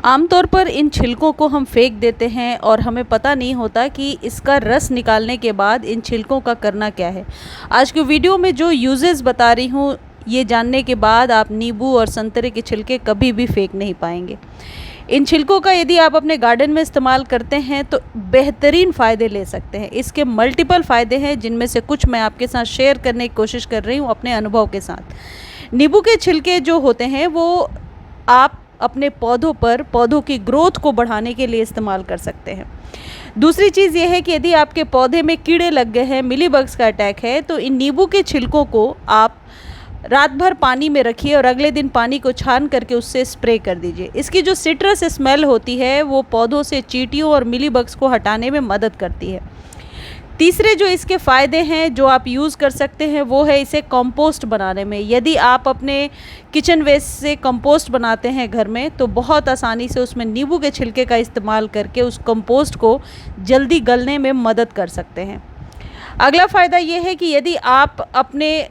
आमतौर पर इन छिलकों को हम फेंक देते हैं और हमें पता नहीं होता कि इसका रस निकालने के बाद इन छिलकों का करना क्या है। आज की वीडियो में जो यूजेस बता रही हूँ, ये जानने के बाद आप नींबू और संतरे के छिलके कभी भी फेंक नहीं पाएंगे। इन छिलकों का यदि आप अपने गार्डन में इस्तेमाल करते हैं तो बेहतरीन फ़ायदे ले सकते हैं। इसके मल्टीपल फ़ायदे हैं, जिनमें से कुछ मैं आपके साथ शेयर करने की कोशिश कर रही हूँ अपने अनुभव के साथ। नींबू के छिलके जो होते हैं वो आप अपने पौधों की ग्रोथ को बढ़ाने के लिए इस्तेमाल कर सकते हैं। दूसरी चीज़ ये है कि यदि आपके पौधे में कीड़े लग गए हैं, मिलीबग्स का अटैक है, तो इन नींबू के छिलकों को आप रात भर पानी में रखिए और अगले दिन पानी को छान करके उससे स्प्रे कर दीजिए। इसकी जो सिट्रस स्मेल होती है वो पौधों से चींटियों और मिलीबग्स को हटाने में मदद करती है। तीसरे जो इसके फ़ायदे हैं जो आप यूज़ कर सकते हैं वो है इसे कंपोस्ट बनाने में। यदि आप अपने किचन वेस्ट से कंपोस्ट बनाते हैं घर में, तो बहुत आसानी से उसमें नींबू के छिलके का इस्तेमाल करके उस कंपोस्ट को जल्दी गलने में मदद कर सकते हैं। अगला फ़ायदा ये है कि यदि आप अपने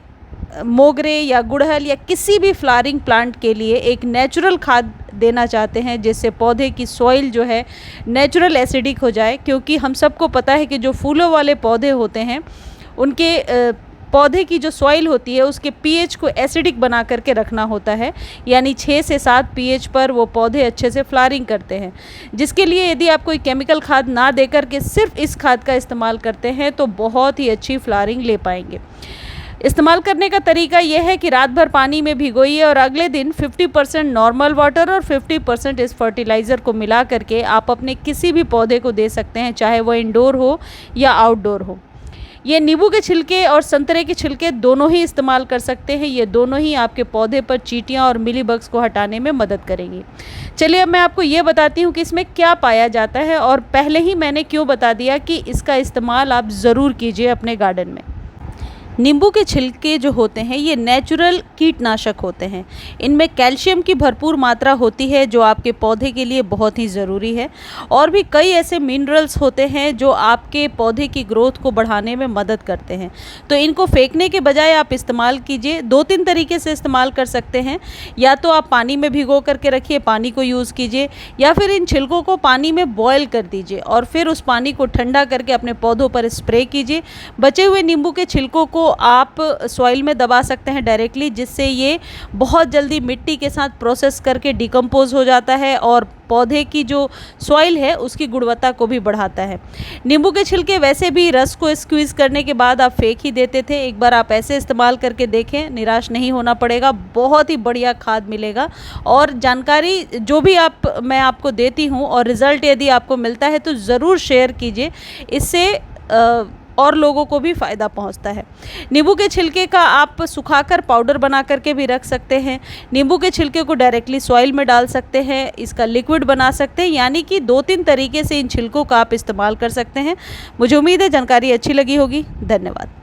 मोगरे या गुड़हल या किसी भी फ्लावरिंग प्लांट के लिए एक नेचुरल खाद देना चाहते हैं, जिससे पौधे की सॉइल जो है नेचुरल एसिडिक हो जाए, क्योंकि हम सबको पता है कि जो फूलों वाले पौधे होते हैं उनके पौधे की जो सॉइल होती है उसके पीएच को एसिडिक बना करके रखना होता है, यानी 6 से 7 पीएच पर वो पौधे अच्छे से फ्लावरिंग करते हैं। जिसके लिए यदि आप कोई केमिकल खाद ना दे करके सिर्फ इस खाद का इस्तेमाल करते हैं तो बहुत ही अच्छी फ्लावरिंग ले पाएंगे। इस्तेमाल करने का तरीका यह है कि रात भर पानी में भिगोइए और अगले दिन 50% नॉर्मल वाटर और 50% इस फर्टिलाइज़र को मिला करके आप अपने किसी भी पौधे को दे सकते हैं, चाहे वो इंडोर हो या आउटडोर हो। ये नींबू के छिलके और संतरे के छिलके दोनों ही इस्तेमाल कर सकते हैं। ये दोनों ही आपके पौधे पर चींटियाँ और मिलीबग्स को हटाने में मदद करेंगी। चलिए अब मैं आपको ये बताती हूँ कि इसमें क्या पाया जाता है, और पहले ही मैंने क्यों बता दिया कि इसका इस्तेमाल आप ज़रूर कीजिए अपने गार्डन में। नींबू के छिलके जो होते हैं ये नेचुरल कीटनाशक होते हैं। इनमें कैल्शियम की भरपूर मात्रा होती है जो आपके पौधे के लिए बहुत ही ज़रूरी है, और भी कई ऐसे मिनरल्स होते हैं जो आपके पौधे की ग्रोथ को बढ़ाने में मदद करते हैं। तो इनको फेंकने के बजाय आप इस्तेमाल कीजिए। 2-3 तरीके से इस्तेमाल कर सकते हैं। या तो आप पानी में भिगो करके रखिए, पानी को यूज़ कीजिए, या फिर इन छिलकों को पानी में बॉयल कर दीजिए और फिर उस पानी को ठंडा करके अपने पौधों पर स्प्रे कीजिए। बचे हुए नींबू के छिलकों को आप सॉइल में दबा सकते हैं डायरेक्टली, जिससे ये बहुत जल्दी मिट्टी के साथ प्रोसेस करके डिकम्पोज हो जाता है और पौधे की जो सॉइल है उसकी गुणवत्ता को भी बढ़ाता है। नींबू के छिलके वैसे भी रस को स्क्वीज़ करने के बाद आप फेंक ही देते थे। एक बार आप ऐसे इस्तेमाल करके देखें, निराश नहीं होना पड़ेगा, बहुत ही बढ़िया खाद मिलेगा। और जानकारी जो भी मैं आपको देती हूँ और रिज़ल्ट यदि आपको मिलता है तो ज़रूर शेयर कीजिए, इससे और लोगों को भी फ़ायदा पहुंचता है। नींबू के छिलके का आप सुखाकर पाउडर बना करके भी रख सकते हैं। नींबू के छिलके को डायरेक्टली सॉइल में डाल सकते हैं, इसका लिक्विड बना सकते हैं, यानी कि 2-3 तरीके से इन छिलकों का आप इस्तेमाल कर सकते हैं। मुझे उम्मीद है जानकारी अच्छी लगी होगी। धन्यवाद।